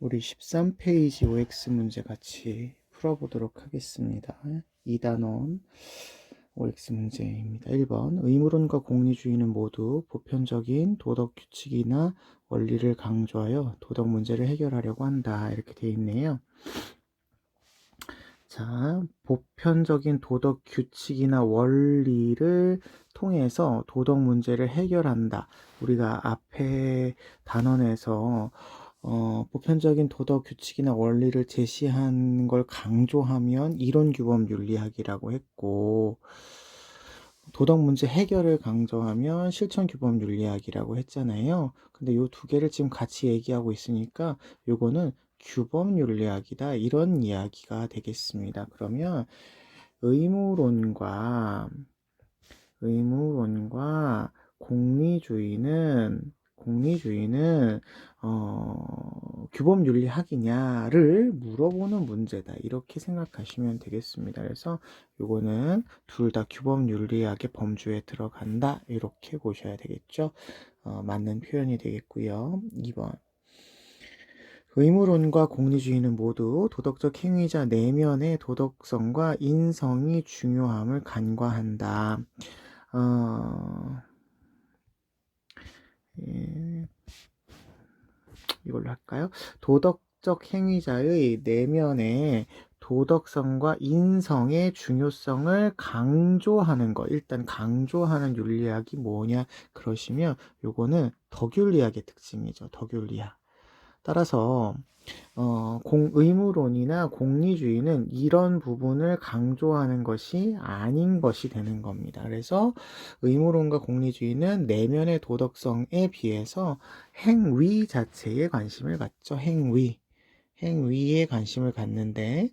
우리 13페이지 OX 문제 같이 풀어보도록 하겠습니다. 2단원 OX 문제입니다. 1번 의무론과 공리주의는 모두 보편적인 도덕 규칙이나 원리를 강조하여 도덕 문제를 해결하려고 한다. 이렇게 되어 있네요. 자, 보편적인 도덕 규칙이나 원리를 통해서 도덕 문제를 해결한다. 우리가 앞에 단원에서 보편적인 도덕 규칙이나 원리를 제시한 걸 강조하면 이론 규범 윤리학이라고 했고, 도덕 문제 해결을 강조하면 실천 규범 윤리학이라고 했잖아요. 근데 요 두 개를 지금 같이 얘기하고 있으니까 요거는 규범 윤리학이다, 이런 이야기가 되겠습니다. 그러면 의무론과 공리주의는 규범 윤리학이냐를 물어보는 문제다, 이렇게 생각하시면 되겠습니다. 그래서 요거는 둘 다 규범 윤리학의 범주에 들어간다, 이렇게 보셔야 되겠죠. 맞는 표현이 되겠고요. 2번 의무론과 공리주의는 모두 도덕적 행위자 내면의 도덕성과 인성이 중요함을 간과한다. 예, 이걸로 할까요? 도덕적 행위자의 내면의 도덕성과 인성의 중요성을 강조하는 것. 일단 강조하는 윤리학이 뭐냐 그러시면 요거는 덕윤리학의 특징이죠. 덕윤리학. 따라서 의무론이나 공리주의는 이런 부분을 강조하는 것이 아닌 것이 되는 겁니다. 그래서 의무론과 공리주의는 내면의 도덕성에 비해서 행위 자체에 관심을 갖죠. 행위에 관심을 갖는데,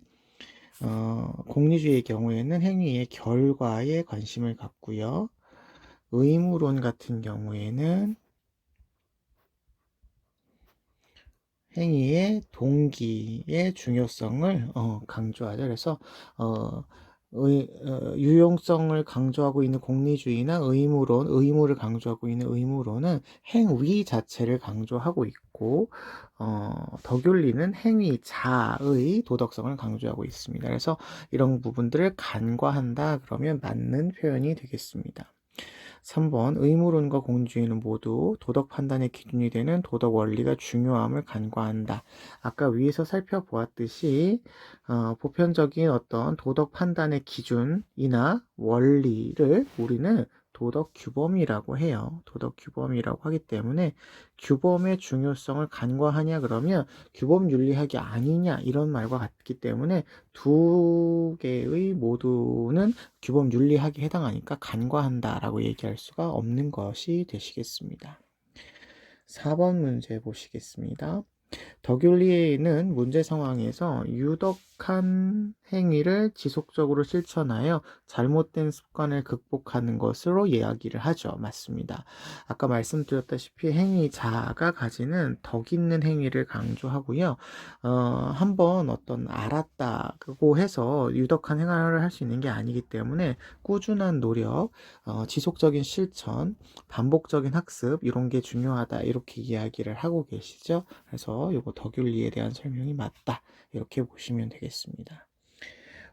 공리주의의 경우에는 행위의 결과에 관심을 갖고요. 의무론 같은 경우에는 행위의 동기의 중요성을 강조하죠. 그래서 유용성을 강조하고 있는 공리주의나 의무를 강조하고 있는 의무론은 행위 자체를 강조하고 있고, 덕윤리는 행위자의 도덕성을 강조하고 있습니다. 그래서 이런 부분들을 간과한다 그러면 맞는 표현이 되겠습니다. 3번 의무론과 공리주의는 모두 도덕 판단의 기준이 되는 도덕 원리가 중요함을 간과한다. 아까 위에서 살펴보았듯이 보편적인 어떤 도덕 판단의 기준이나 원리를 우리는 도덕 규범이라고 해요. 도덕 규범이라고 하기 때문에 규범의 중요성을 간과하냐 그러면 규범 윤리학이 아니냐, 이런 말과 같기 때문에 두 개의 모두는 규범 윤리학에 해당하니까 간과한다 라고 얘기할 수가 없는 것이 되시겠습니다. 4번 문제 보시겠습니다. 덕윤리는 문제 상황에서 유독한 행위를 지속적으로 실천하여 잘못된 습관을 극복하는 것으로 이야기를 하죠. 맞습니다. 아까 말씀드렸다시피 행위자가 가지는 덕 있는 행위를 강조하고요. 한번 알았다고 해서 유독한 행위를 할 수 있는 게 아니기 때문에 꾸준한 노력, 지속적인 실천, 반복적인 학습, 이런 게 중요하다, 이렇게 이야기를 하고 계시죠. 그래서 요거 덕윤리에 대한 설명이 맞다, 이렇게 보시면 되겠습니다.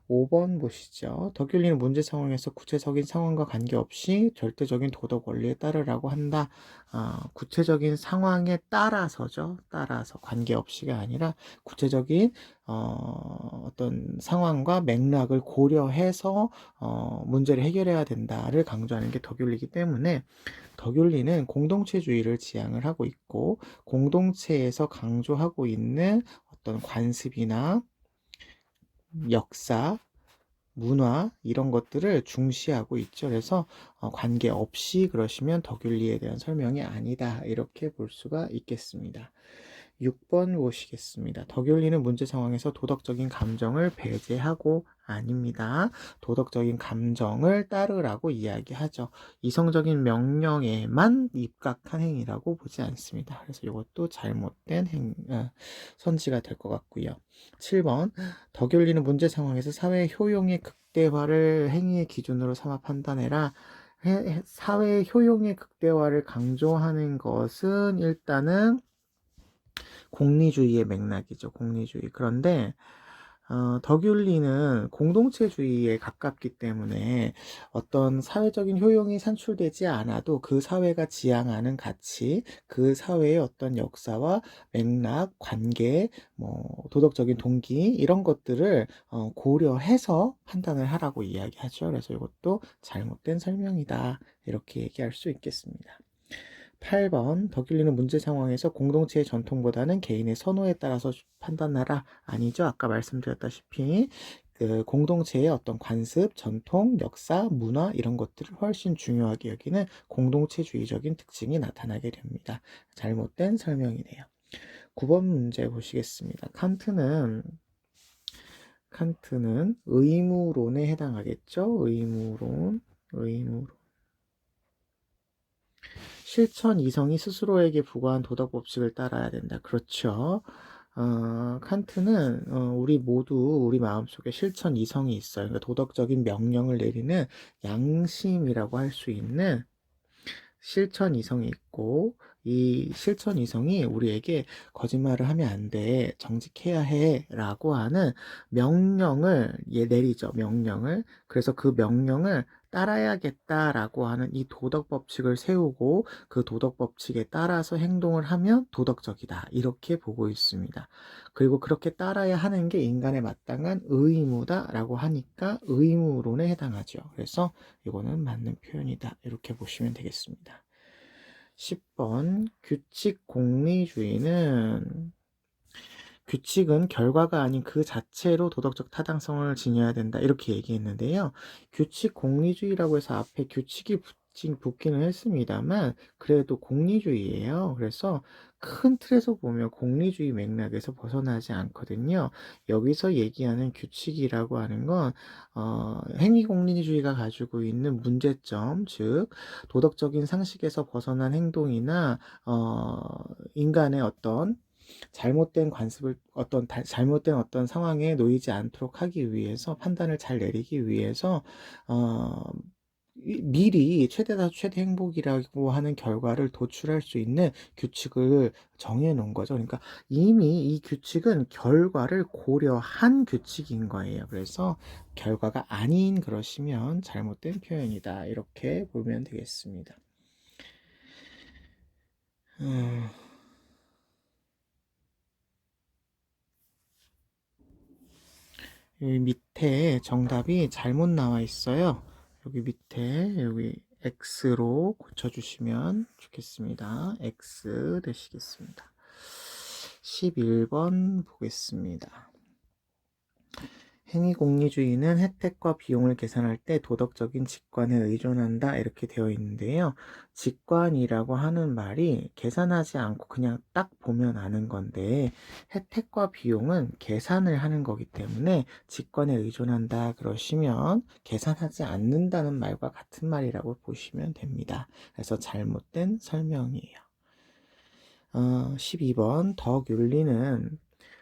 5번 보시죠. 덕윤리는 문제 상황에서 구체적인 상황과 관계없이 절대적인 도덕 원리에 따르라고 한다. 구체적인 상황에 따라서죠. 따라서, 관계없이가 아니라 구체적인 어떤 상황과 맥락을 고려해서 문제를 해결해야 된다를 강조하는 게 덕윤리이기 때문에 덕윤리는 공동체주의를 지향을 하고 있고, 공동체에서 강조하고 있는 어떤 관습이나 역사, 문화, 이런 것들을 중시하고 있죠. 그래서 관계없이 그러시면 덕윤리에 대한 설명이 아니다, 이렇게 볼 수가 있겠습니다. 6번 보시겠습니다. 덕윤리는 문제 상황에서 도덕적인 감정을 배제하고, 아닙니다. 도덕적인 감정을 따르라고 이야기하죠. 이성적인 명령에만 입각한 행위라고 보지 않습니다. 그래서 이것도 잘못된 선지가 될 것 같고요. 7번 덕윤리는 문제 상황에서 사회의 효용의 극대화를 행위의 기준으로 삼아 판단해라. 사회의 효용의 극대화를 강조하는 것은 일단은 공리주의의 맥락이죠. 공리주의. 그런데 덕윤리는 공동체주의에 가깝기 때문에 어떤 사회적인 효용이 산출되지 않아도 그 사회가 지향하는 가치, 그 사회의 어떤 역사와 맥락, 관계, 도덕적인 동기 이런 것들을 고려해서 판단을 하라고 이야기하죠. 그래서 이것도 잘못된 설명이다. 이렇게 얘기할 수 있겠습니다. 8번 덕윤리는 문제 상황에서 공동체의 전통보다는 개인의 선호에 따라서 판단하라. 아니죠. 아까 말씀드렸다시피 그 공동체의 어떤 관습, 전통, 역사, 문화 이런 것들을 훨씬 중요하게 여기는 공동체주의적인 특징이 나타나게 됩니다. 잘못된 설명이네요. 9번 문제 보시겠습니다. 칸트는 의무론에 해당하겠죠. 의무론. 실천 이성이 스스로에게 부과한 도덕 법칙을 따라야 된다. 그렇죠. 칸트는 우리 모두 우리 마음속에 실천 이성이 있어요. 그러니까 도덕적인 명령을 내리는 양심이라고 할 수 있는 실천 이성이 있고 이 실천 이성이 우리에게 거짓말을 하면 안 돼, 정직해야 해 라고 하는 명령을 내리죠. 명령을. 그래서 그 명령을 따라야겠다라고 하는 이 도덕 법칙을 세우고 그 도덕 법칙에 따라서 행동을 하면 도덕적이다. 이렇게 보고 있습니다. 그리고 그렇게 따라야 하는 게 인간의 마땅한 의무다라고 하니까 의무론에 해당하죠. 그래서 이거는 맞는 표현이다. 이렇게 보시면 되겠습니다. 10번 규칙 공리주의는 규칙은 결과가 아닌 그 자체로 도덕적 타당성을 지녀야 된다. 이렇게 얘기했는데요. 규칙 공리주의라고 해서 앞에 규칙이 붙기는 했습니다만 그래도 공리주의예요. 그래서 큰 틀에서 보면 공리주의 맥락에서 벗어나지 않거든요. 여기서 얘기하는 규칙이라고 하는 건 행위공리주의가 가지고 있는 문제점, 즉 도덕적인 상식에서 벗어난 행동이나 인간의 어떤 잘못된 상황에 놓이지 않도록 하기 위해서 판단을 잘 내리기 위해서 미리 최대다 최대 행복이라고 하는 결과를 도출할 수 있는 규칙을 정해 놓은 거죠. 그러니까 이미 이 규칙은 결과를 고려한 규칙인 거예요. 그래서 결과가 아닌 그러시면 잘못된 표현이다. 이렇게 보면 되겠습니다. 여기 밑에 정답이 잘못 나와 있어요. 여기 밑에 여기 X로 고쳐주시면 좋겠습니다. X 되시겠습니다. 11번 보겠습니다. 행위공리주의는 혜택과 비용을 계산할 때 도덕적인 직관에 의존한다 이렇게 되어 있는데요. 직관이라고 하는 말이 계산하지 않고 그냥 딱 보면 아는 건데 혜택과 비용은 계산을 하는 거기 때문에 직관에 의존한다 그러시면 계산하지 않는다는 말과 같은 말이라고 보시면 됩니다. 그래서 잘못된 설명이에요. 12번 덕윤리는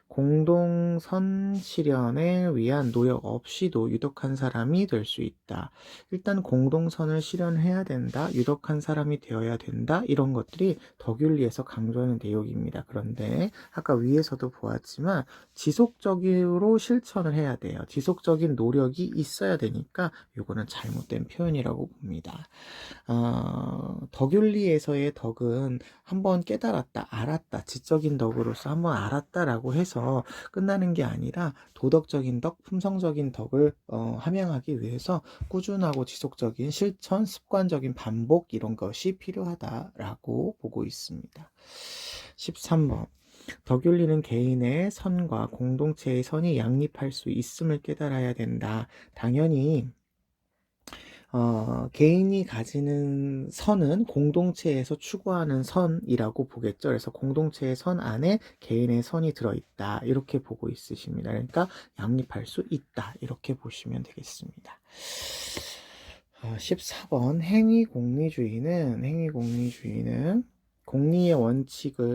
공동선 실현을 위한 노력 없이도 유독한 사람이 될 수 있다. 일단 공동선을 실현해야 된다. 유독한 사람이 되어야 된다. 이런 것들이 덕윤리에서 강조하는 내용입니다. 그런데 아까 위에서도 보았지만 지속적으로 실천을 해야 돼요. 지속적인 노력이 있어야 되니까 이거는 잘못된 표현이라고 봅니다. 덕윤리에서의 덕은 한번 깨달았다, 알았다, 지적인 덕으로서 한번 알았다라고 해서 끝나는 게 아니라 도덕적인 덕, 품성적인 덕을 함양하기 위해서 꾸준하고 지속적인 실천, 습관적인 반복 이런 것이 필요하다라고 보고 있습니다. 13번 덕윤리는 개인의 선과 공동체의 선이 양립할 수 있음을 깨달아야 된다. 당연히 개인이 가지는 선은 공동체에서 추구하는 선이라고 보겠죠. 그래서 공동체의 선 안에 개인의 선이 들어있다. 이렇게 보고 있으십니다. 그러니까 양립할 수 있다. 이렇게 보시면 되겠습니다. 14번 행위공리주의는 공리의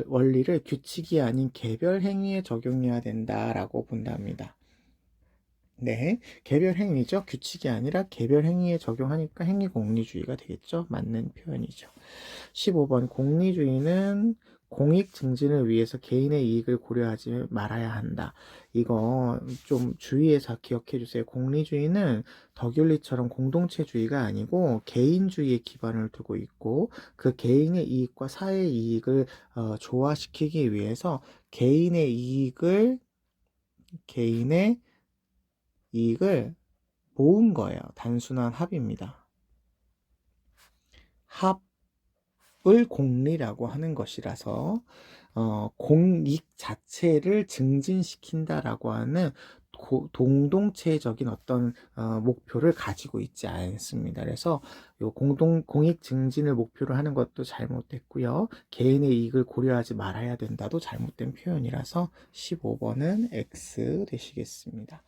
원리를 규칙이 아닌 개별 행위에 적용해야 된다라고 본답니다. 네, 개별 행위죠. 규칙이 아니라 개별 행위에 적용하니까 행위 공리주의가 되겠죠. 맞는 표현이죠. 15번 공리주의는 공익 증진을 위해서 개인의 이익을 고려하지 말아야 한다. 이거 좀 주의해서 기억해 주세요. 공리주의는 덕윤리처럼 공동체주의가 아니고 개인주의에 기반을 두고 있고, 그 개인의 이익과 사회의 이익을 조화시키기 위해서 개인의 이익을 모은 거예요. 단순한 합입니다. 합을 공리라고 하는 것이라서 공익 자체를 증진시킨다라고 하는 동동체적인 어떤 목표를 가지고 있지 않습니다. 그래서 요 공익 증진을 목표로 하는 것도 잘못됐고요. 개인의 이익을 고려하지 말아야 된다도 잘못된 표현이라서 15번은 X 되시겠습니다.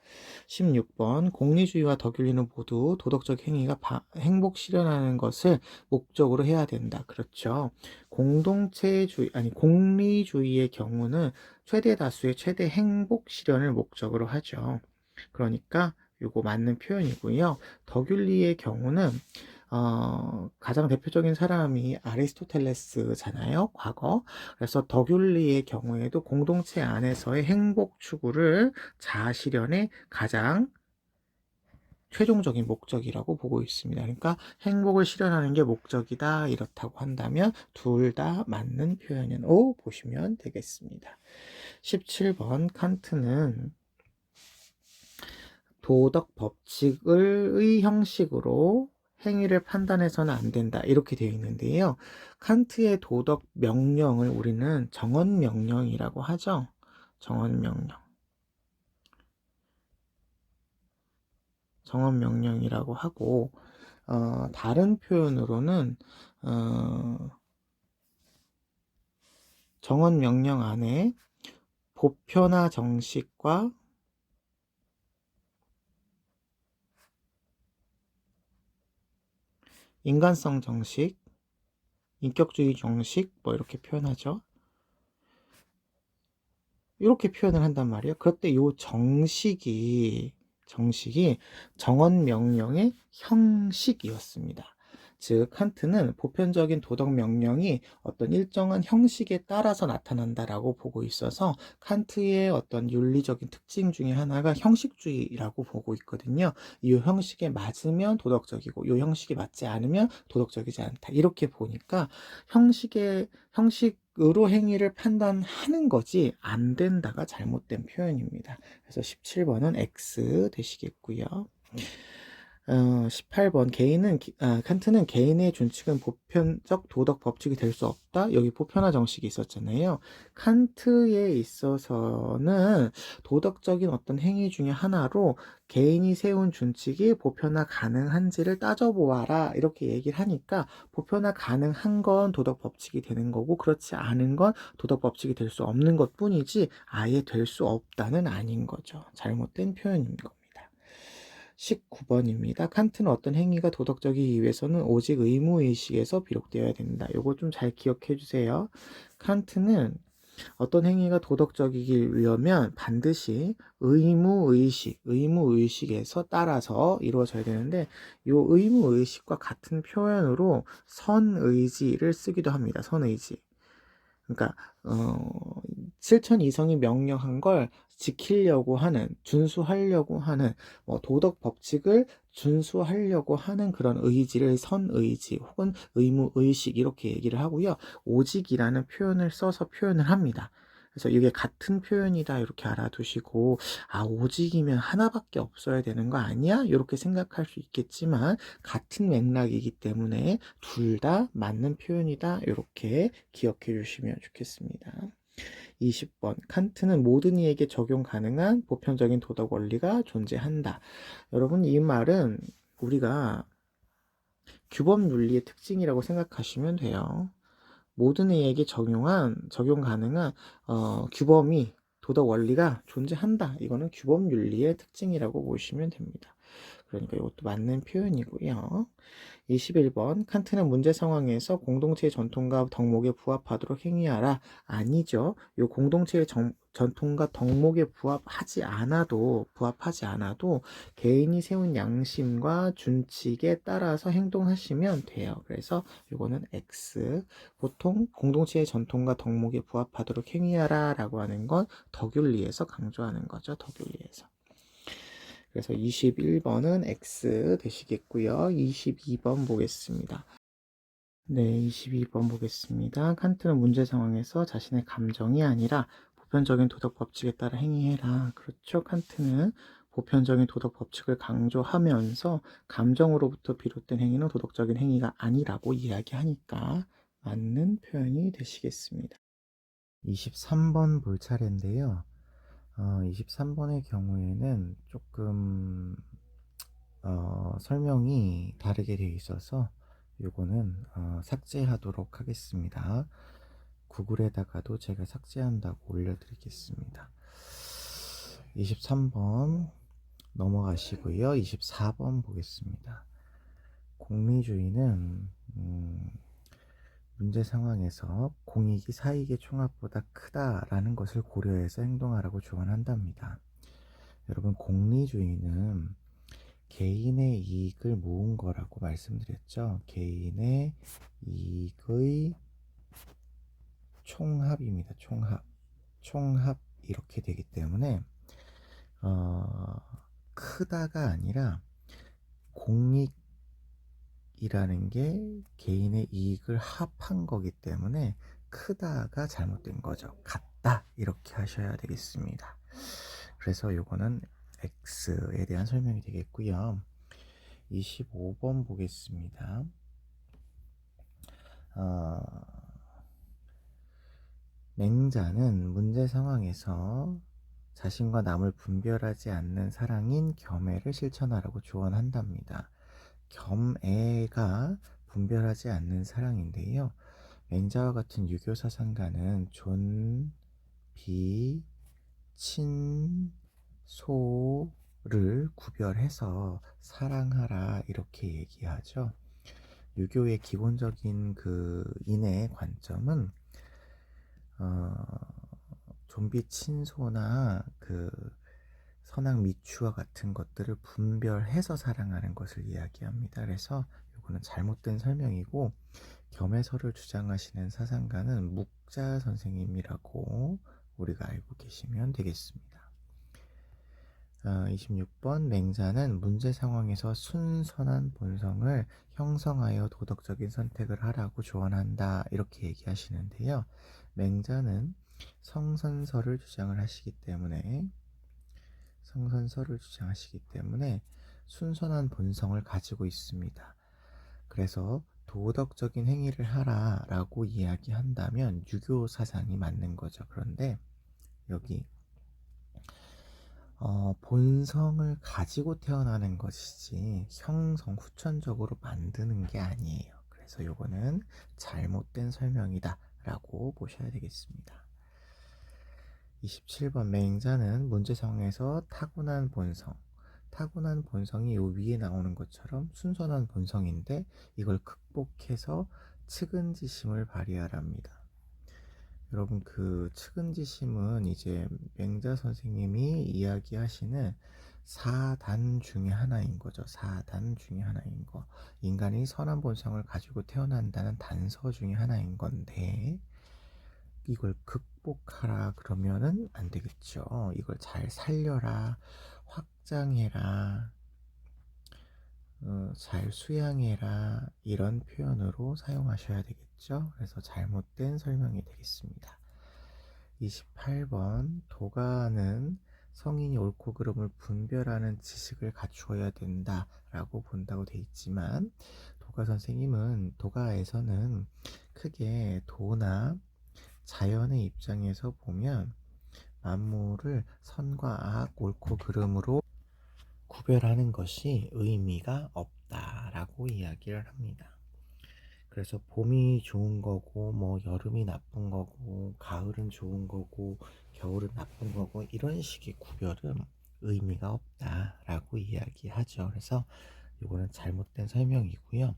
16번 공리주의와 덕윤리는 모두 도덕적 행위가 행복 실현하는 것을 목적으로 해야 된다. 그렇죠. 공리주의의 경우는 최대 다수의 최대 행복 실현을 목적으로 하죠. 그러니까 이거 맞는 표현이고요. 덕윤리의 경우는 가장 대표적인 사람이 아리스토텔레스잖아요, 과거. 그래서 덕윤리의 경우에도 공동체 안에서의 행복 추구를 자아 실현의 가장 최종적인 목적이라고 보고 있습니다. 그러니까 행복을 실현하는 게 목적이다 이렇다고 한다면 둘 다 맞는 표현은 O 보시면 되겠습니다. 17번 칸트는 도덕 법칙의 형식으로 행위를 판단해서는 안 된다 이렇게 되어 있는데요. 칸트의 도덕 명령을 우리는 정언 명령이라고 하죠. 정언 명령이라고 하고, 다른 표현으로는 정언 명령 안에 보편화 정식과 인간성 정식, 인격주의 정식 뭐 이렇게 표현하죠. 이렇게 표현을 한단 말이에요. 그때 이 정식이 정언 명령의 형식이었습니다. 즉 칸트는 보편적인 도덕 명령이 어떤 일정한 형식에 따라서 나타난다라고 보고 있어서 칸트의 어떤 윤리적인 특징 중에 하나가 형식주의라고 보고 있거든요. 이 형식에 맞으면 도덕적이고 이 형식에 맞지 않으면 도덕적이지 않다. 이렇게 보니까 형식으로 행위를 판단하는 거지 안 된다가 잘못된 표현입니다. 그래서 17번은 X 되시겠고요. 18번 칸트는 개인의 준칙은 보편적 도덕 법칙이 될 수 없다. 여기 보편화 정식이 있었잖아요. 칸트에 있어서는 도덕적인 어떤 행위 중에 하나로 개인이 세운 준칙이 보편화 가능한지를 따져보아라 이렇게 얘기를 하니까 보편화 가능한 건 도덕 법칙이 되는 거고 그렇지 않은 건 도덕 법칙이 될 수 없는 것 뿐이지 아예 될 수 없다는 아닌 거죠. 잘못된 표현인 겁니다. 19번입니다. 칸트는 어떤 행위가 도덕적이기 위해서는 오직 의무의식에서 비롯되어야 된다. 요거 좀 잘 기억해 주세요. 칸트는 어떤 행위가 도덕적이려면 반드시 의무의식에서 따라서 이루어져야 되는데 요 의무의식과 같은 표현으로 선의지를 쓰기도 합니다. 선의지. 그러니까 실천 이성이 명령한 걸 지키려고 하는, 준수하려고 하는 도덕 법칙을 준수하려고 하는 그런 의지를 선의지 혹은 의무의식 이렇게 얘기를 하고요. 오직이라는 표현을 써서 표현을 합니다. 그래서 이게 같은 표현이다 이렇게 알아두시고 오직이면 하나밖에 없어야 되는 거 아니야? 이렇게 생각할 수 있겠지만 같은 맥락이기 때문에 둘 다 맞는 표현이다 이렇게 기억해 주시면 좋겠습니다. 20번 칸트는 모든 이에게 적용 가능한 보편적인 도덕 원리가 존재한다. 여러분 이 말은 우리가 규범 윤리의 특징이라고 생각하시면 돼요. 모든 이에게 적용 가능한 규범이 도덕 원리가 존재한다. 이거는 규범 윤리의 특징이라고 보시면 됩니다. 그러니까 이것도 맞는 표현이고요. 21번 칸트는 문제 상황에서 공동체의 전통과 덕목에 부합하도록 행위하라. 아니죠. 이 공동체의 전통과 덕목에 부합하지 않아도 개인이 세운 양심과 준칙에 따라서 행동하시면 돼요. 그래서 이거는 X. 보통 공동체의 전통과 덕목에 부합하도록 행위하라 라고 하는 건 덕윤리에서 강조하는 거죠. 덕윤리에서. 그래서 21번은 X 되시겠고요. 22번 보겠습니다. 네, 22번 보겠습니다. 칸트는 문제 상황에서 자신의 감정이 아니라 보편적인 도덕 법칙에 따라 행위해라. 그렇죠. 칸트는 보편적인 도덕 법칙을 강조하면서 감정으로부터 비롯된 행위는 도덕적인 행위가 아니라고 이야기하니까 맞는 표현이 되시겠습니다. 23번 볼 차례인데요. 23번의 경우에는 조금 설명이 다르게 되어 있어서 요거는 삭제하도록 하겠습니다. 구글에다가도 제가 삭제한다고 올려드리겠습니다. 23번 넘어가시고요. 24번 보겠습니다. 공리주의는 문제 상황에서 공익이 사익의 총합보다 크다라는 것을 고려해서 행동하라고 조언한답니다. 여러분, 공리주의는 개인의 이익을 모은 거라고 말씀드렸죠. 개인의 이익의 총합입니다. 총합 이렇게 되기 때문에 크다가 아니라 공익이라는 게 개인의 이익을 합한 거기 때문에 크다가 잘못된 거죠. 같다 이렇게 하셔야 되겠습니다. 그래서 요거는 X에 대한 설명이 되겠고요. 25번 보겠습니다. 맹자는 문제 상황에서 자신과 남을 분별하지 않는 사랑인 겸애를 실천하라고 조언한답니다. 겸애가 분별하지 않는 사랑인데요. 맹자와 같은 유교 사상가는 존, 비, 친, 소를 구별해서 사랑하라 이렇게 얘기하죠. 유교의 기본적인 그 인의 관점은 좀비 친소나 그 선악 미추와 같은 것들을 분별해서 사랑하는 것을 이야기합니다. 그래서 이거는 잘못된 설명이고 겸해서를 주장하시는 사상가는 묵자 선생님이라고 우리가 알고 계시면 되겠습니다. 26번 맹자는 문제 상황에서 순선한 본성을 형성하여 도덕적인 선택을 하라고 조언한다 이렇게 얘기하시는데요. 맹자는 성선설을 주장하시기 때문에 순선한 본성을 가지고 있습니다. 그래서 도덕적인 행위를 하라 라고 이야기한다면 유교 사상이 맞는 거죠. 그런데 여기 본성을 가지고 태어나는 것이지 후천적으로 만드는 게 아니에요. 그래서 요거는 잘못된 설명이다 라고 보셔야 되겠습니다. 27번 맹자는 문제 상황에서 타고난 본성이 요 위에 나오는 것처럼 순선한 본성인데 이걸 극복해서 측은지심을 발휘하랍니다. 여러분, 그 측은지심은 이제 맹자 선생님이 이야기하시는 4단 중에 하나인 거죠. 4단 중에 하나인 거. 인간이 선한 본성을 가지고 태어난다는 단서 중에 하나인 건데 이걸 극복하라 그러면은 안 되겠죠. 이걸 잘 살려라, 확장해라, 잘 수양해라 이런 표현으로 사용하셔야 되겠죠. 그래서 잘못된 설명이 되겠습니다. 28번 도가는 성인이 옳고 그름을 분별하는 지식을 갖추어야 된다라고 본다고 돼 있지만 도가 선생님은 도가에서는 크게 도나 자연의 입장에서 보면 만물을 선과 악, 옳고 그름으로 구별하는 것이 의미가 없다라고 이야기를 합니다. 그래서 봄이 좋은 거고 뭐 여름이 나쁜 거고 가을은 좋은 거고 겨울은 나쁜 거고 이런 식의 구별은 의미가 없다라고 이야기하죠. 그래서 이거는 잘못된 설명이고요.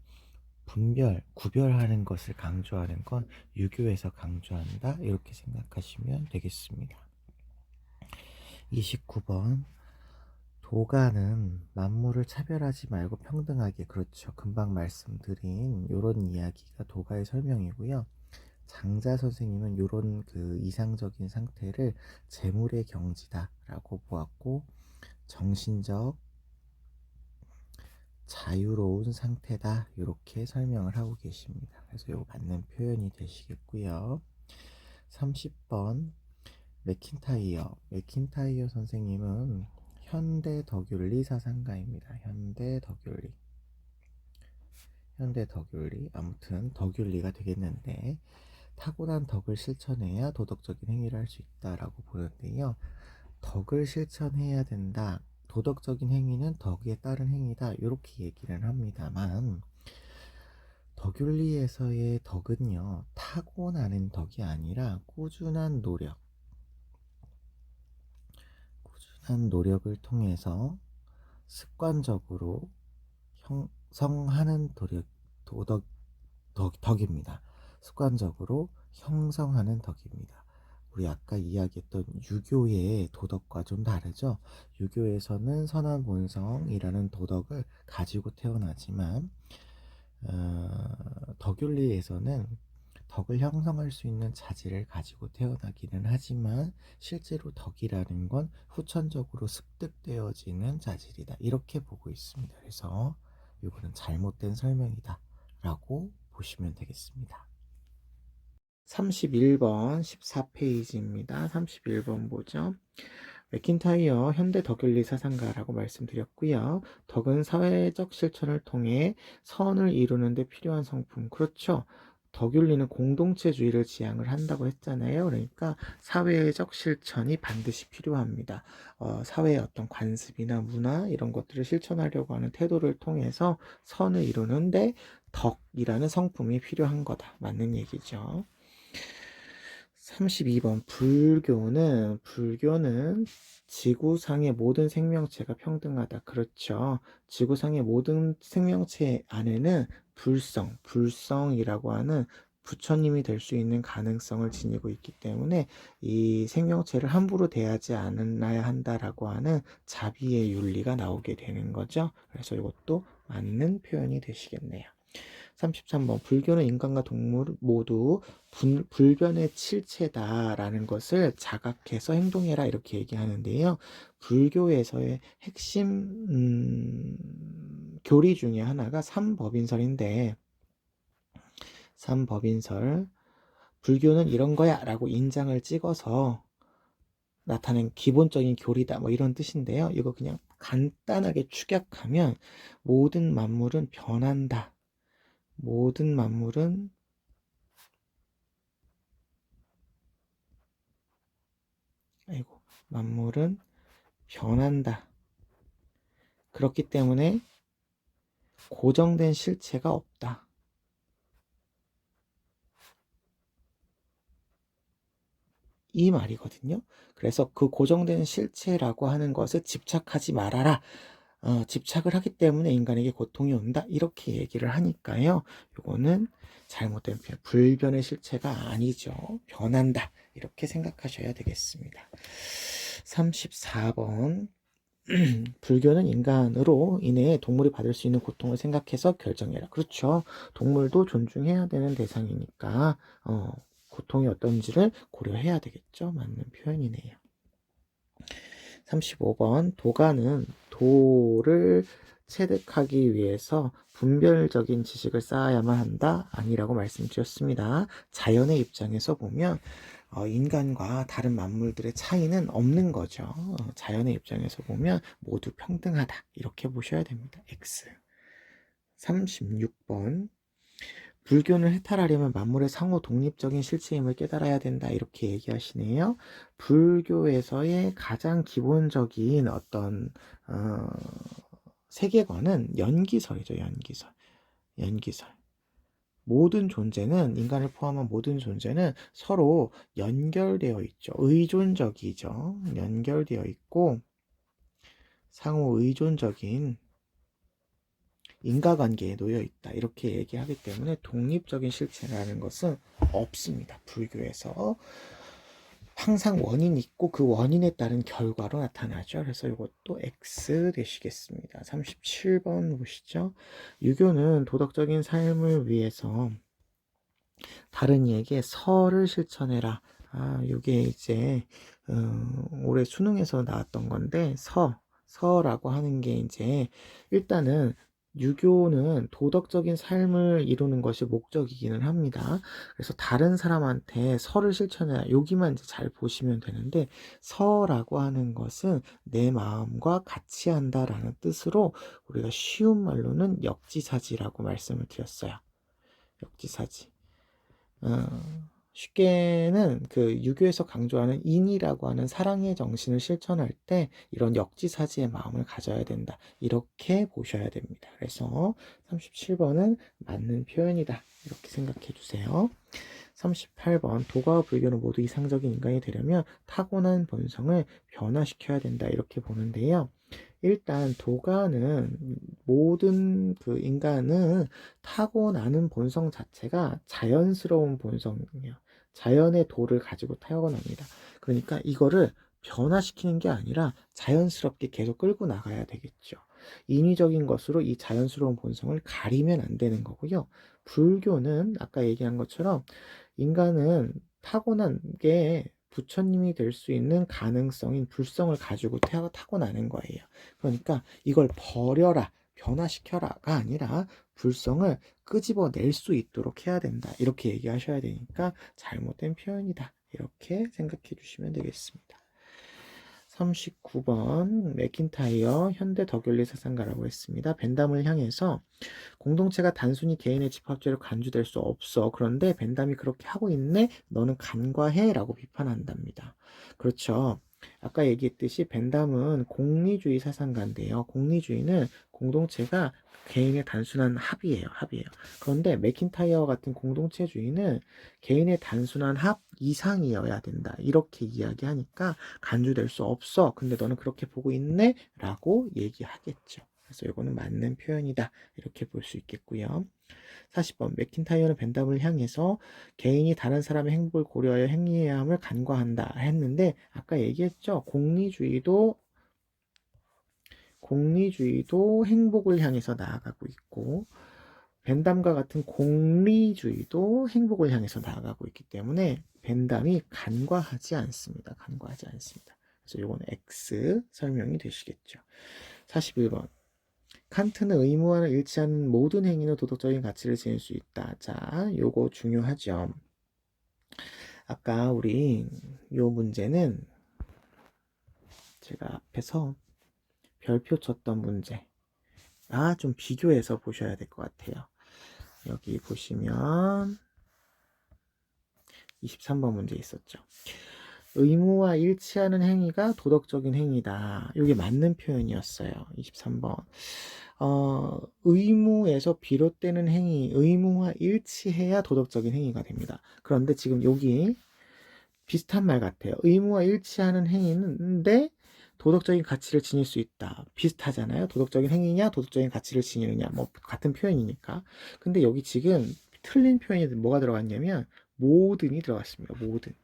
구별하는 것을 강조하는 건 유교에서 강조한다. 이렇게 생각하시면 되겠습니다. 29번. 도가는 만물을 차별하지 말고 평등하게, 그렇죠. 금방 말씀드린 이런 이야기가 도가의 설명이고요. 장자 선생님은 이런 그 이상적인 상태를 재물의 경지다라고 보았고, 정신적 자유로운 상태다 이렇게 설명을 하고 계십니다. 그래서 이거 맞는 표현이 되시겠고요. 30번 맥킨타이어 선생님은 현대 덕윤리 사상가입니다. 현대 덕윤리, 아무튼 덕윤리가 되겠는데, 타고난 덕을 실천해야 도덕적인 행위를 할 수 있다라고 보는데요. 덕을 실천해야 된다. 도덕적인 행위는 덕에 따른 행위다. 이렇게 얘기를 합니다만, 덕윤리에서의 덕은요, 타고나는 덕이 아니라 꾸준한 노력을 통해서 습관적으로 형성하는 덕입니다. 습관적으로 형성하는 덕입니다. 우리 아까 이야기했던 유교의 도덕과 좀 다르죠. 유교에서는 선한 본성이라는 도덕을 가지고 태어나지만 덕윤리에서는 덕을 형성할 수 있는 자질을 가지고 태어나기는 하지만 실제로 덕이라는 건 후천적으로 습득되어지는 자질이다. 이렇게 보고 있습니다. 그래서 이거는 잘못된 설명이다 라고 보시면 되겠습니다. 31번 14페이지입니다. 31번 보죠. 맥킨타이어 현대 덕윤리 사상가라고 말씀드렸고요. 덕은 사회적 실천을 통해 선을 이루는 데 필요한 성품. 그렇죠. 덕윤리는 공동체주의를 지향을 한다고 했잖아요. 그러니까 사회적 실천이 반드시 필요합니다. 사회의 어떤 관습이나 문화 이런 것들을 실천하려고 하는 태도를 통해서 선을 이루는데 덕이라는 성품이 필요한 거다. 맞는 얘기죠. 32번 불교는 지구상의 모든 생명체가 평등하다. 그렇죠. 지구상의 모든 생명체 안에는 불성이라고 하는 부처님이 될 수 있는 가능성을 지니고 있기 때문에 이 생명체를 함부로 대하지 않아야 한다라고 하는 자비의 윤리가 나오게 되는 거죠. 그래서 이것도 맞는 표현이 되시겠네요. 33번 불교는 인간과 동물 모두 불변의 실체다라는 것을 자각해서 행동해라 이렇게 얘기하는데요. 불교에서의 핵심 교리 중에 하나가 삼법인설인데, 삼법인설, 불교는 이런 거야 라고 인장을 찍어서 나타낸 기본적인 교리다 뭐 이런 뜻인데요. 이거 그냥 간단하게 축약하면 모든 만물은 변한다. 모든 만물은 만물은 변한다. 그렇기 때문에 고정된 실체가 없다. 이 말이거든요. 그래서 그 고정된 실체라고 하는 것에 집착하지 말아라. 집착을 하기 때문에 인간에게 고통이 온다. 이렇게 얘기를 하니까요. 요거는 잘못된 표현. 불변의 실체가 아니죠. 변한다. 이렇게 생각하셔야 되겠습니다. 34번. 불교는 인간으로 인해 동물이 받을 수 있는 고통을 생각해서 결정해라. 그렇죠. 동물도 존중해야 되는 대상이니까 고통이 어떤지를 고려해야 되겠죠. 맞는 표현이네요. 35번 도가는 도를 체득하기 위해서 분별적인 지식을 쌓아야만 한다? 아니라고 말씀드렸습니다. 자연의 입장에서 보면 인간과 다른 만물들의 차이는 없는 거죠. 자연의 입장에서 보면 모두 평등하다. 이렇게 보셔야 됩니다. X. 36번 불교는 해탈하려면 만물의 상호 독립적인 실체임을 깨달아야 된다. 이렇게 얘기하시네요. 불교에서의 가장 기본적인 어떤 세계관은 연기설이죠. 연기설. 모든 존재는, 인간을 포함한 모든 존재는 서로 연결되어 있죠. 의존적이죠. 연결되어 있고 상호 의존적인 인과관계에 놓여 있다 이렇게 얘기하기 때문에 독립적인 실체라는 것은 없습니다. 불교에서 항상 원인이 있고 그 원인에 따른 결과로 나타나죠. 그래서 이것도 X 되시겠습니다. 37번 보시죠. 유교는 도덕적인 삶을 위해서 다른 이에게 서를 실천해라. 이게 이제 올해 수능에서 나왔던 건데 서라고 하는 게 이제 일단은 유교는 도덕적인 삶을 이루는 것이 목적이기는 합니다. 그래서 다른 사람한테 서를 실천해라. 여기만 이제 잘 보시면 되는데 서라고 하는 것은 내 마음과 같이 한다라는 뜻으로 우리가 쉬운 말로는 역지사지라고 말씀을 드렸어요. 역지사지. 쉽게는 그 유교에서 강조하는 인이라고 하는 사랑의 정신을 실천할 때 이런 역지사지의 마음을 가져야 된다. 이렇게 보셔야 됩니다. 그래서 37번은 맞는 표현이다. 이렇게 생각해 주세요. 38번 도가와 불교는 모두 이상적인 인간이 되려면 타고난 본성을 변화시켜야 된다. 이렇게 보는데요. 일단 도가는 모든 그 인간은 타고나는 본성 자체가 자연스러운 본성이에요. 자연의 도를 가지고 타고납니다. 그러니까 이거를 변화시키는 게 아니라 자연스럽게 계속 끌고 나가야 되겠죠. 인위적인 것으로 이 자연스러운 본성을 가리면 안 되는 거고요. 불교는 아까 얘기한 것처럼 인간은 타고난 게 부처님이 될 수 있는 가능성인 불성을 가지고 타고나는 거예요. 그러니까 이걸 버려라, 변화시켜라가 아니라 불성을 끄집어낼 수 있도록 해야 된다. 이렇게 얘기하셔야 되니까 잘못된 표현이다. 이렇게 생각해 주시면 되겠습니다. 39번 맥킨타이어 현대 더귤리 사상가라고 했습니다. 벤담을 향해서 공동체가 단순히 개인의 집합죄로 간주될 수 없어. 그런데 벤담이 그렇게 하고 있네? 너는 간과해? 라고 비판한답니다. 그렇죠. 아까 얘기했듯이 벤담은 공리주의 사상가인데요. 공리주의는 공동체가 개인의 단순한 합이에요. 그런데 맥킨타이어와 같은 공동체주의는 개인의 단순한 합 이상이어야 된다. 이렇게 이야기하니까 간주될 수 없어. 근데 너는 그렇게 보고 있네? 라고 얘기하겠죠. 그래서 이거는 맞는 표현이다. 이렇게 볼 수 있겠고요. 40번 맥킨타이어는 벤담을 향해서 개인이 다른 사람의 행복을 고려하여 행위해야 함을 간과한다 했는데 아까 얘기했죠. 공리주의도 행복을 향해서 나아가고 있고 벤담과 같은 공리주의도 행복을 향해서 나아가고 있기 때문에 벤담이 간과하지 않습니다. 그래서 이거는 X 설명이 되시겠죠. 41번 칸트는 의무와는 일치하는 모든 행위는 도덕적인 가치를 지닐 수 있다. 자, 요거 중요하죠. 아까 우리 요 문제는 제가 앞에서 별표 쳤던 문제. 좀 비교해서 보셔야 될 것 같아요. 여기 보시면 23번 문제 있었죠. 의무와 일치하는 행위가 도덕적인 행위다. 이게 맞는 표현이었어요. 23번. 의무에서 비롯되는 행위, 의무와 일치해야 도덕적인 행위가 됩니다. 그런데 지금 여기 비슷한 말 같아요. 의무와 일치하는 행위인데 도덕적인 가치를 지닐 수 있다. 비슷하잖아요. 도덕적인 행위냐, 도덕적인 가치를 지니느냐, 뭐 같은 표현이니까. 근데 여기 지금 틀린 표현이 뭐가 들어갔냐면 모든이 들어갔습니다. 모든.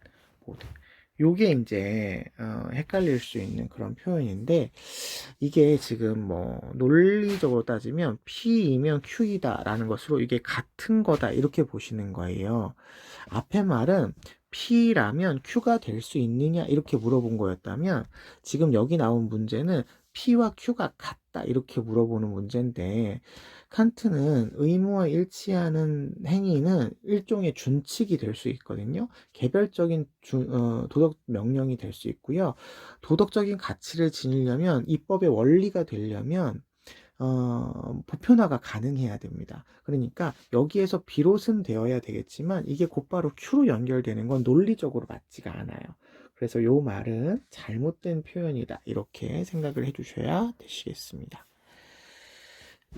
요게 이제 헷갈릴 수 있는 그런 표현인데 이게 지금 뭐 논리적으로 따지면 P이면 Q이다 라는 것으로 이게 같은 거다 이렇게 보시는 거예요. 앞에 말은 P라면 Q가 될 수 있느냐 이렇게 물어본 거였다면 지금 여기 나온 문제는 P와 Q가 같다 이렇게 물어보는 문제인데 칸트는 의무와 일치하는 행위는 일종의 준칙이 될 수 있거든요. 개별적인 도덕 명령이 될 수 있고요. 도덕적인 가치를 지니려면 입법의 원리가 되려면 보편화가 가능해야 됩니다. 그러니까 여기에서 비롯은 되어야 되겠지만 이게 곧바로 Q로 연결되는 건 논리적으로 맞지가 않아요. 그래서 요 말은 잘못된 표현이다. 이렇게 생각을 해주셔야 되시겠습니다.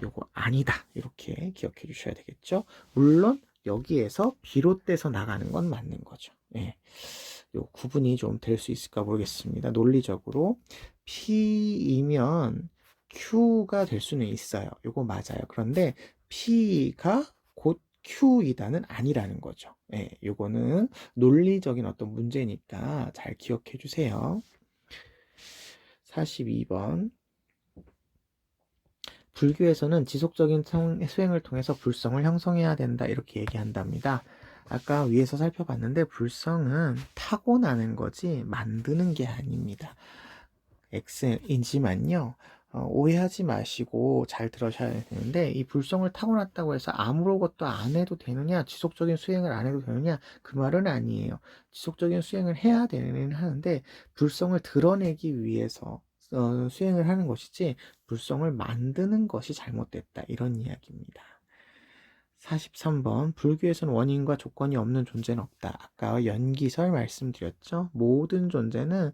요거 아니다. 이렇게 기억해 주셔야 되겠죠. 물론 여기에서 비롯돼서 나가는 건 맞는 거죠. 예. 요 구분이 좀 될 수 있을까 모르겠습니다. 논리적으로 P이면 Q가 될 수는 있어요. 요거 맞아요. 그런데 P가 곧 Q이다는 아니라는 거죠. 예, 요거는 논리적인 어떤 문제니까 잘 기억해 주세요. 42번. 불교에서는 지속적인 수행을 통해서 불성을 형성해야 된다 이렇게 얘기한답니다. 아까 위에서 살펴봤는데 불성은 타고나는 거지 만드는 게 아닙니다. X이지만요. 오해하지 마시고 잘 들으셔야 되는데 이 불성을 타고났다고 해서 아무것도 안 해도 되느냐, 지속적인 수행을 안 해도 되느냐, 그 말은 아니에요. 지속적인 수행을 해야 되는 하는데 불성을 드러내기 위해서 수행을 하는 것이지 불성을 만드는 것이 잘못됐다 이런 이야기입니다. 43번. 불교에서는 원인과 조건이 없는 존재는 없다. 아까 연기설 말씀드렸죠. 모든 존재는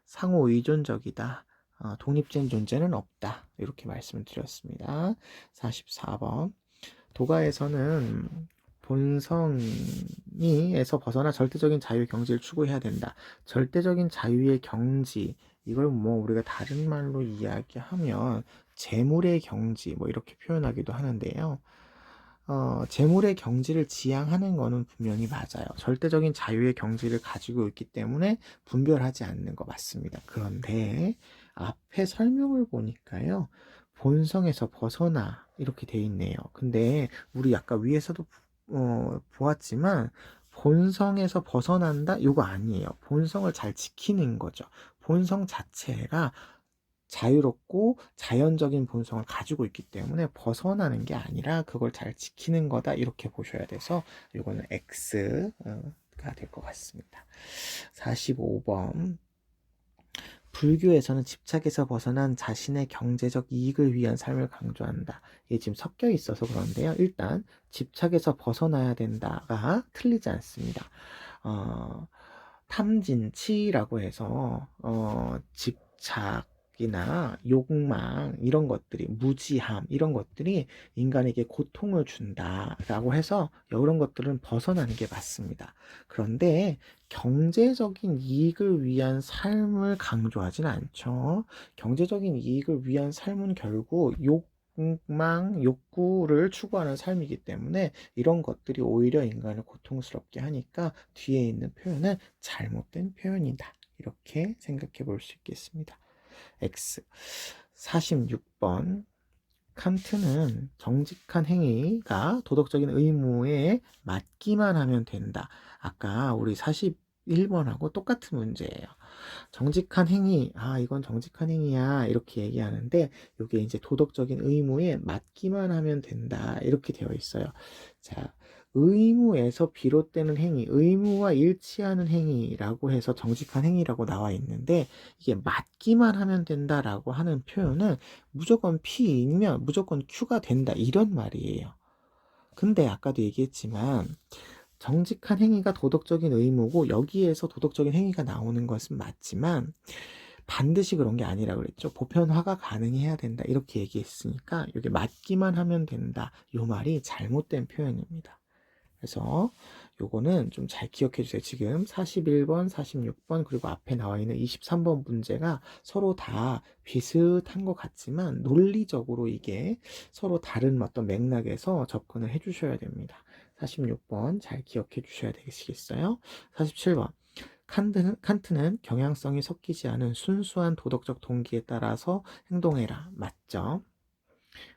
상호 의존적이다. 독립된 존재는 없다. 이렇게 말씀을 드렸습니다. 44번. 도가에서는 본성에서 벗어나 절대적인 자유 경지를 추구해야 된다. 절대적인 자유의 경지, 이걸 뭐 우리가 다른 말로 이야기하면 재물의 경지 뭐 이렇게 표현하기도 하는데요. 재물의 경지를 지향하는 거는 분명히 맞아요. 절대적인 자유의 경지를 가지고 있기 때문에 분별하지 않는 거 맞습니다. 그런데 앞에 설명을 보니까요. 본성에서 벗어나 이렇게 돼 있네요. 근데 우리 아까 위에서도 보았지만 본성에서 벗어난다? 이거 아니에요. 본성을 잘 지키는 거죠. 본성 자체가 자유롭고 자연적인 본성을 가지고 있기 때문에 벗어나는 게 아니라 그걸 잘 지키는 거다 이렇게 보셔야 돼서 이거는 X가 될 것 같습니다. 45번. 불교에서는 집착에서 벗어난 자신의 경제적 이익을 위한 삶을 강조한다. 이게 지금 섞여 있어서 그런데요. 일단 집착에서 벗어나야 된다가 틀리지 않습니다. 탐진치라고 해서 집착이나 욕망 이런 것들이 무지함 이런 것들이 인간에게 고통을 준다라고 해서 이런 것들은 벗어나는 게 맞습니다. 그런데 경제적인 이익을 위한 삶을 강조하진 않죠. 경제적인 이익을 위한 삶은 결국 욕망, 욕구를 추구하는 삶이기 때문에 이런 것들이 오히려 인간을 고통스럽게 하니까 뒤에 있는 표현은 잘못된 표현이다. 이렇게 생각해 볼 수 있겠습니다. X. 46번. 칸트는 정직한 행위가 도덕적인 의무에 맞기만 하면 된다. 아까 우리 41번하고 똑같은 문제예요. 정직한 행위, 이건 정직한 행위야. 이렇게 얘기하는데, 이게 이제 도덕적인 의무에 맞기만 하면 된다. 이렇게 되어 있어요. 자, 의무에서 비롯되는 행위, 의무와 일치하는 행위라고 해서 정직한 행위라고 나와 있는데, 이게 맞기만 하면 된다라고 하는 표현은 무조건 P이면 무조건 Q가 된다. 이런 말이에요. 근데 아까도 얘기했지만, 정직한 행위가 도덕적인 의무고 여기에서 도덕적인 행위가 나오는 것은 맞지만 반드시 그런 게 아니라 그랬죠. 보편화가 가능해야 된다. 이렇게 얘기했으니까 이게 맞기만 하면 된다. 이 말이 잘못된 표현입니다. 그래서 요거는 좀 잘 기억해 주세요. 지금 41번, 46번 그리고 앞에 나와 있는 23번 문제가 서로 다 비슷한 것 같지만 논리적으로 이게 서로 다른 어떤 맥락에서 접근을 해 주셔야 됩니다. 46번 잘 기억해 주셔야 되시겠어요? 47번. 칸트는 경향성이 섞이지 않은 순수한 도덕적 동기에 따라서 행동해라. 맞죠?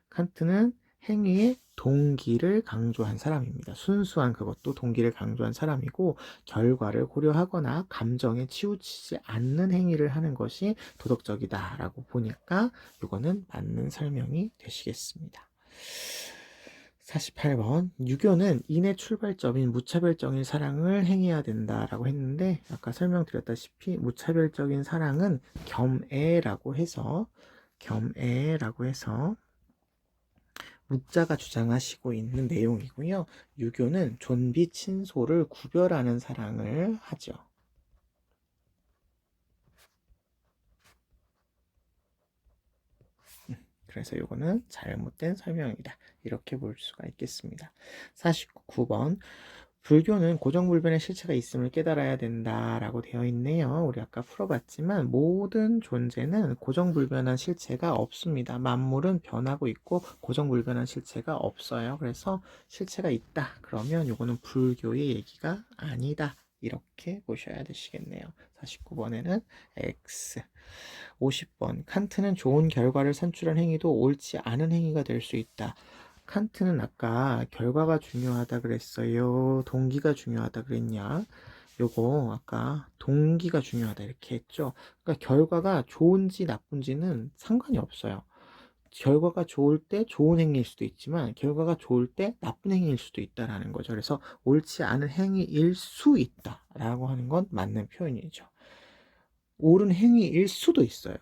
칸트는 행위의 동기를 강조한 사람입니다. 순수한 그것도 동기를 강조한 사람이고 결과를 고려하거나 감정에 치우치지 않는 행위를 하는 것이 도덕적이다라고 보니까 이거는 맞는 설명이 되시겠습니다. 48번. 유교는 인의 출발점인 무차별적인 사랑을 행해야 된다라고 했는데 아까 설명드렸다시피 무차별적인 사랑은 겸애라고 해서 묵자가 주장하시고 있는 내용이고요. 유교는 존비, 친소를 구별하는 사랑을 하죠. 그래서 이거는 잘못된 설명이다. 이렇게 볼 수가 있겠습니다. 49번. 불교는 고정불변의 실체가 있음을 깨달아야 된다라고 되어 있네요. 우리 아까 풀어봤지만 모든 존재는 고정불변한 실체가 없습니다. 만물은 변하고 있고 고정불변한 실체가 없어요. 그래서 실체가 있다. 그러면 이거는 불교의 얘기가 아니다. 이렇게 보셔야 되시겠네요. 49번에는 X. 50번. 칸트는 좋은 결과를 산출한 행위도 옳지 않은 행위가 될 수 있다. 칸트는 아까 결과가 중요하다 그랬어요? 동기가 중요하다 그랬냐? 요거 아까 동기가 중요하다 이렇게 했죠. 그러니까 결과가 좋은지 나쁜지는 상관이 없어요. 결과가 좋을 때 좋은 행위일 수도 있지만 결과가 좋을 때 나쁜 행위일 수도 있다라는 거죠. 그래서 옳지 않은 행위일 수 있다라고 하는 건 맞는 표현이죠. 옳은 행위일 수도 있어요.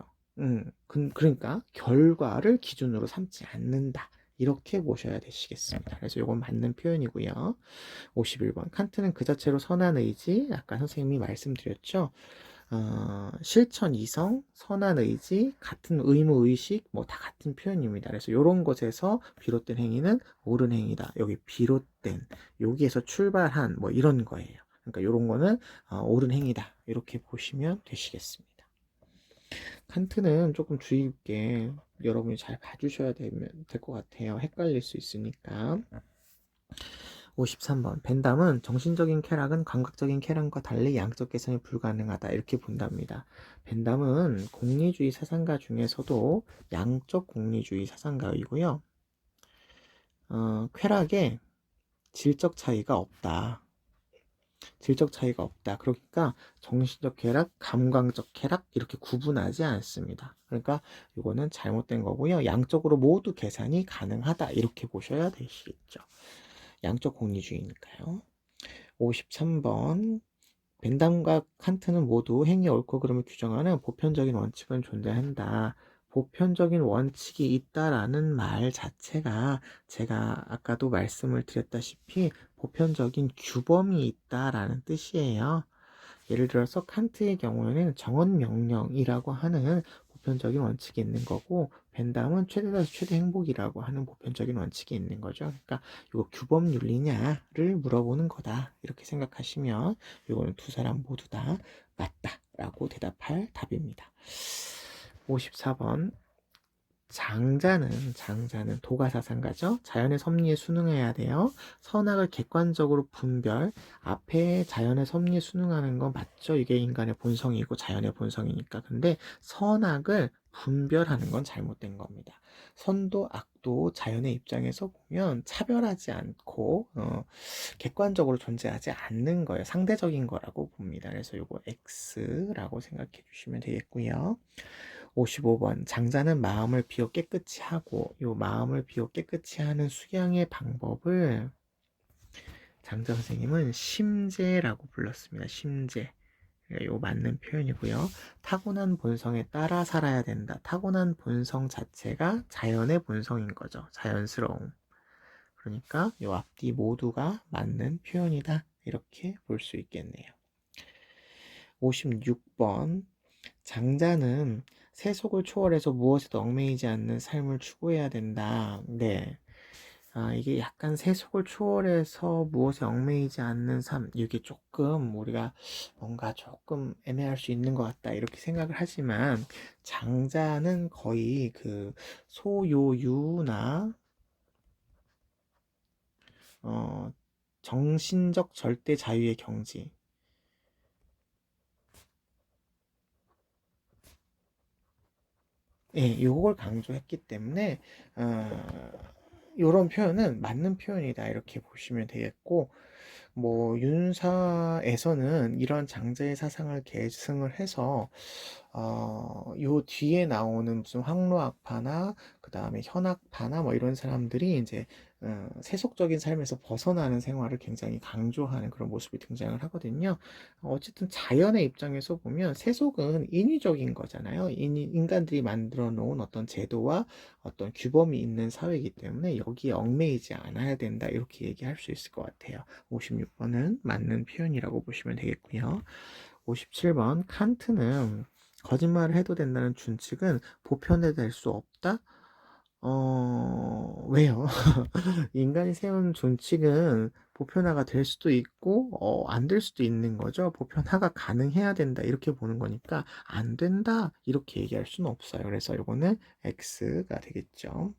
그러니까 결과를 기준으로 삼지 않는다. 이렇게 보셔야 되시겠습니다. 그래서 이건 맞는 표현이고요. 51번. 칸트는 그 자체로 선한 의지, 아까 선생님이 말씀드렸죠. 실천 이성, 선한 의지, 같은 의무 의식, 뭐 다 같은 표현입니다. 그래서 이런 것에서 비롯된 행위는 옳은 행위다. 여기 비롯된, 여기에서 출발한 뭐 이런 거예요. 그러니까 이런 거는 옳은 행위다. 이렇게 보시면 되시겠습니다. 칸트는 조금 주의 깊게 여러분이 잘 봐주셔야 될 것 같아요. 헷갈릴 수 있으니까. 53번. 벤담은 정신적인 쾌락은 감각적인 쾌락과 달리 양적 개선이 불가능하다. 이렇게 본답니다. 벤담은 공리주의 사상가 중에서도 양적 공리주의 사상가이고요. 쾌락에 질적 차이가 없다. 질적 차이가 없다. 그러니까 정신적 쾌락, 감광적 쾌락 이렇게 구분하지 않습니다. 그러니까 이거는 잘못된 거고요. 양적으로 모두 계산이 가능하다. 이렇게 보셔야 되시겠죠. 양적 공리주의니까요. 53번. 벤담과 칸트는 모두 행위 옳고 그름을 규정하는 보편적인 원칙은 존재한다. 보편적인 원칙이 있다라는 말 자체가 제가 아까도 말씀을 드렸다시피 보편적인 규범이 있다라는 뜻이에요. 예를 들어서 칸트의 경우에는 정언명령이라고 하는 보편적인 원칙이 있는 거고 벤담은 최대다수 최대 행복이라고 하는 보편적인 원칙이 있는 거죠. 그러니까 이거 규범 윤리냐를 물어보는 거다. 이렇게 생각하시면 이거는 두 사람 모두 다 맞다라고 대답할 답입니다. 54번. 장자는 도가사상가죠. 자연의 섭리에 순응해야 돼요. 선악을 객관적으로 분별. 앞에 자연의 섭리에 순응하는 건 맞죠. 이게 인간의 본성이고 자연의 본성이니까. 근데 선악을 분별하는 건 잘못된 겁니다. 선도 악도 자연의 입장에서 보면 차별하지 않고 객관적으로 존재하지 않는 거예요. 상대적인 거라고 봅니다. 그래서 이거 X라고 생각해 주시면 되겠고요. 55번. 장자는 마음을 비워 깨끗이 하고, 요 마음을 비워 깨끗이 하는 수양의 방법을 장자 선생님은 심재라고 불렀습니다. 심재. 요 맞는 표현이고요. 타고난 본성에 따라 살아야 된다. 타고난 본성 자체가 자연의 본성인 거죠. 자연스러움. 그러니까 요 앞뒤 모두가 맞는 표현이다. 이렇게 볼 수 있겠네요. 56번. 장자는 세속을 초월해서 무엇에도 얽매이지 않는 삶을 추구해야 된다. 네. 이게 약간 세속을 초월해서 무엇에 얽매이지 않는 삶, 이게 조금 우리가 뭔가 조금 애매할 수 있는 것 같다. 이렇게 생각을 하지만, 장자는 거의 그 소요유나, 정신적 절대 자유의 경지, 예, 요걸 강조했기 때문에 요런 표현은 맞는 표현이다 이렇게 보시면 되겠고 뭐 윤사에서는 이런 장자의 사상을 계승을 해서 요 뒤에 나오는 무슨 황로학파나 그 다음에 현학파나 뭐 이런 사람들이 이제 세속적인 삶에서 벗어나는 생활을 굉장히 강조하는 그런 모습이 등장을 하거든요. 어쨌든 자연의 입장에서 보면 세속은 인위적인 거잖아요. 인간들이 만들어 놓은 어떤 제도와 어떤 규범이 있는 사회이기 때문에 여기에 얽매이지 않아야 된다 이렇게 얘기할 수 있을 것 같아요. 56번은 맞는 표현이라고 보시면 되겠고요. 57번. 칸트는 거짓말을 해도 된다는 준칙은 보편화될 수 없다? 왜요? 인간이 세운 준칙은 보편화가 될 수도 있고 안 될 수도 있는 거죠. 보편화가 가능해야 된다 이렇게 보는 거니까 안 된다 이렇게 얘기할 수는 없어요. 그래서 요거는 X가 되겠죠.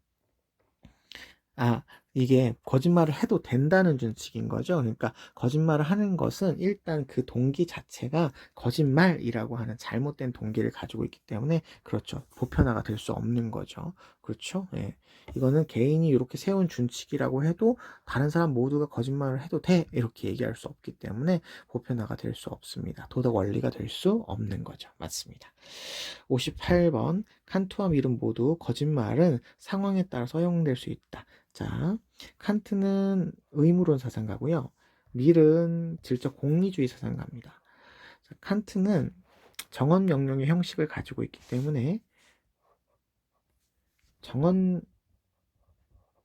이게 거짓말을 해도 된다는 준칙인 거죠. 그러니까 거짓말을 하는 것은 일단 그 동기 자체가 거짓말이라고 하는 잘못된 동기를 가지고 있기 때문에 그렇죠. 보편화가 될 수 없는 거죠. 그렇죠. 예. 이거는 개인이 이렇게 세운 준칙이라고 해도 다른 사람 모두가 거짓말을 해도 돼 이렇게 얘기할 수 없기 때문에 보편화가 될 수 없습니다. 도덕 원리가 될 수 없는 거죠. 맞습니다. 58번 칸트와 밀은 모두 거짓말은 상황에 따라서 허용될 수 있다. 자, 칸트는 의무론 사상가고요. 밀은 질적 공리주의 사상가입니다. 자, 칸트는 정언 명령의 형식을 가지고 있기 때문에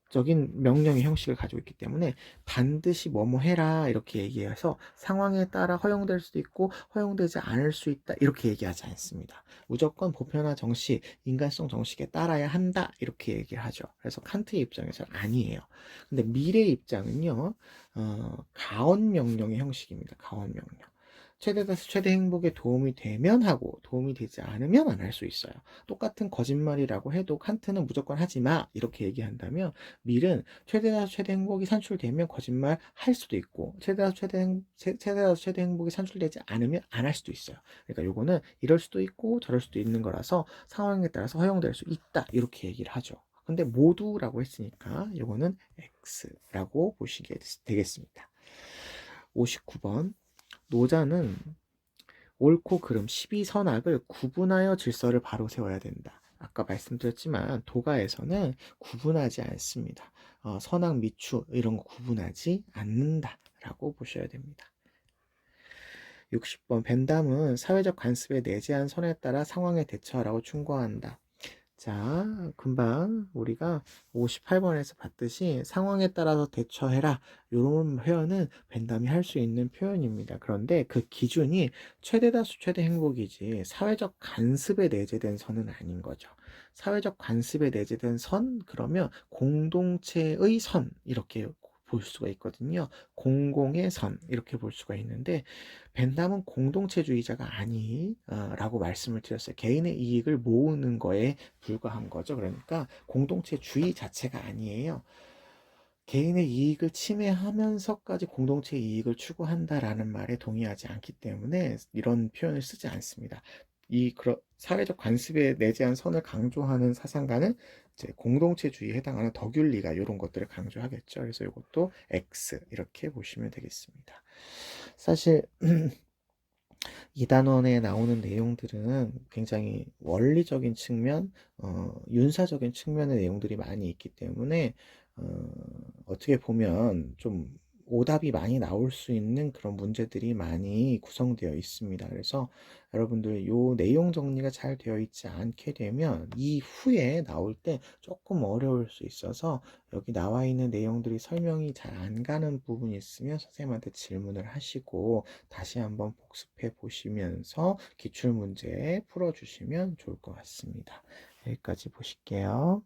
적인 명령의 형식을 가지고 있기 때문에 반드시 뭐뭐 해라 이렇게 얘기해서 상황에 따라 허용될 수도 있고 허용되지 않을 수 있다 이렇게 얘기하지 않습니다. 무조건 보편화 정식, 인간성 정식에 따라야 한다 이렇게 얘기를 하죠. 그래서 칸트의 입장에서는 아니에요. 근데 밀의 입장은요, 가언 명령의 형식입니다. 가언 명령. 최대다수 최대 행복에 도움이 되면 하고 도움이 되지 않으면 안 할 수 있어요. 똑같은 거짓말이라고 해도 칸트는 무조건 하지 마 이렇게 얘기한다면 밀은 최대다수 최대 행복이 산출되면 거짓말 할 수도 있고 최대다수 최대 행복이 산출되지 않으면 안 할 수도 있어요. 그러니까 요거는 이럴 수도 있고 저럴 수도 있는 거라서 상황에 따라서 허용될 수 있다 이렇게 얘기를 하죠. 근데 모두라고 했으니까 요거는 X라고 보시게 되겠습니다. 59번 노자는 옳고 그름 12선악을 구분하여 질서를 바로 세워야 된다. 아까 말씀드렸지만 도가에서는 구분하지 않습니다. 선악 미추 이런 거 구분하지 않는다라고 보셔야 됩니다. 60번 벤담은 사회적 관습에 내재한 선에 따라 상황에 대처하라고 충고한다. 자, 금방 우리가 58번에서 봤듯이 상황에 따라서 대처해라. 이런 표현은 벤담이 할 수 있는 표현입니다. 그런데 그 기준이 최대다수 최대 행복이지 사회적 간습에 내재된 선은 아닌 거죠. 사회적 관습에 내재된 선, 그러면 공동체의 선, 이렇게 볼 수가 있거든요. 공공의 선, 이렇게 볼 수가 있는데, 벤담은 공동체주의자가 라고 말씀을 드렸어요. 개인의 이익을 모으는 거에 불과한 거죠. 그러니까 공동체주의 자체가 아니에요. 개인의 이익을 침해하면서까지 공동체 이익을 추구한다라는 말에 동의하지 않기 때문에 이런 표현을 쓰지 않습니다. 사회적 관습에 내재한 선을 강조하는 사상가는 이제 공동체주의에 해당하는 덕윤리가 이런 것들을 강조하겠죠. 그래서 이것도 X 이렇게 보시면 되겠습니다. 사실 이 단원에 나오는 내용들은 굉장히 원리적인 측면, 윤사적인 측면의 내용들이 많이 있기 때문에 어떻게 보면 좀 오답이 많이 나올 수 있는 그런 문제들이 많이 구성되어 있습니다. 그래서 여러분들 요 내용 정리가 잘 되어 있지 않게 되면 이후에 나올 때 조금 어려울 수 있어서 여기 나와 있는 내용들이 설명이 잘 안 가는 부분이 있으면 선생님한테 질문을 하시고 다시 한번 복습해 보시면서 기출문제 풀어주시면 좋을 것 같습니다. 여기까지 보실게요.